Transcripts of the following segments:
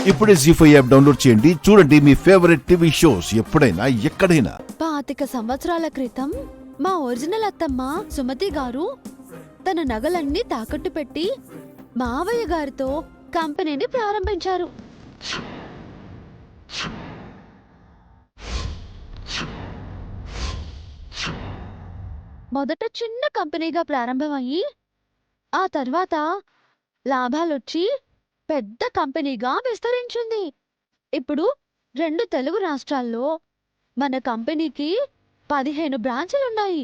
ఇప్పుడే జీ5 app download చేయండి. చూడండి మీ ఫేవరెట్ టీవీ షోస్ ఎప్పుడైనా ఎక్కడైనా. 25 సంవత్సరాల క్రితం మా ఒరిజినల్ అత్తమ్మ సుమతి గారు తన నగలన్నీ తాకట్టు పెట్టి మావయ్య గారితో కంపెనీని ప్రారంభించారు. మొదట చిన్న కంపెనీగా ప్రారంభమయ్యి ఆ తర్వాత లాభాలొచ్చి పెద్ద కంపెనీగా విస్తరించింది. ఇప్పుడు 2 తెలుగు రాష్ట్రాల్లో మన కంపెనీకి 15 బ్రాంచులున్నాయి.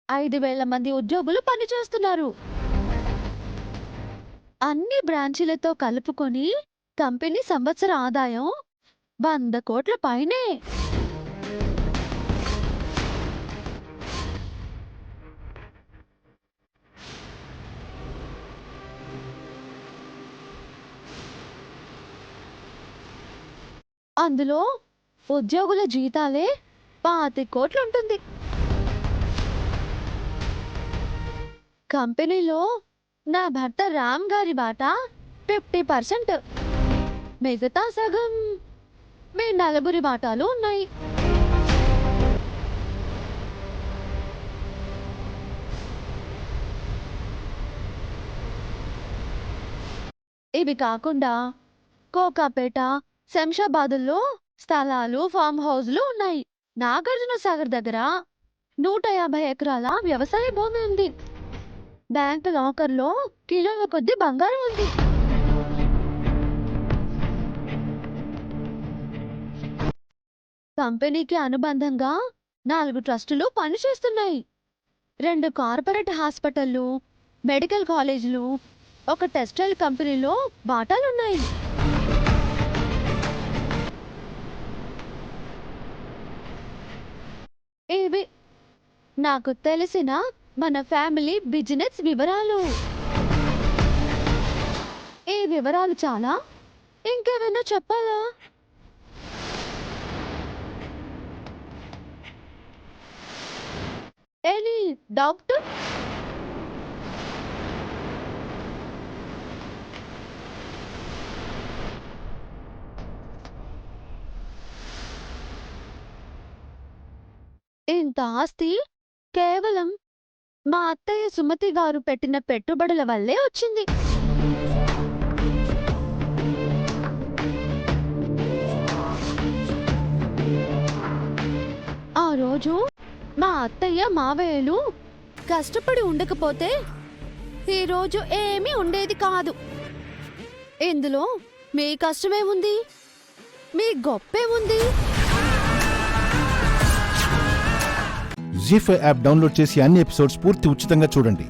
5,000 మంది ఉద్యోగులు పనిచేస్తున్నారు. అన్ని బ్రాంచీలతో కలుపుకొని కంపెనీ సంవత్సర ఆదాయం 100 కోట్ల పైనే. అందులో ఉద్యోగుల జీతాలే 25 కోట్లుంటుంది. కంపెనీలో నా భర్త రామ్ గారి వాటా 50%. మిగతా సగం మీ నలుగురి వాటాలు ఉన్నాయి. ఇవి కాకుండా కోకాపేట, శంషాబాదుల్లో స్థలాలు, ఫామ్ హౌస్లు ఉన్నాయి. నాగార్జున సాగర్ దగ్గర 150 ఎకరాల వ్యవసాయ భూమి ఉంది. బ్యాంక్ లాకర్లో కిలోల కొద్ది బంగారం ఉంది. కంపెనీకి అనుబంధంగా 4 ట్రస్టులు పనిచేస్తున్నాయి. 2 కార్పొరేట్ హాస్పిటళ్లు, మెడికల్ కాలేజీలు, ఒక టెక్స్టైల్ కంపెనీలో వాటాలున్నాయి. ఇవి నాకు తెలిసిన మన ఫ్యామిలీ బిజినెస్ వివరాలు. ఈ వివరాలు చాలా? ఇంకేమైనా చెప్పాలా? Any doctor? ఇంత ఆస్తి కేవలం మా అత్తయ్య సుమతి గారు పెట్టిన పెట్టుబడుల వల్లే వచ్చింది. ఆ రోజు మా అత్తయ్య మావయ్యలు కష్టపడి ఉండకపోతే ఈరోజు ఏమీ ఉండేది కాదు. ఇందులో మీ కష్టమే ఉంది, మీ గొప్పే ఉంది. జీ5 యాప్ డౌన్లోడ్ చేసి అన్ని ఎపిసోడ్స్ పూర్తి ఉచితంగా చూడండి.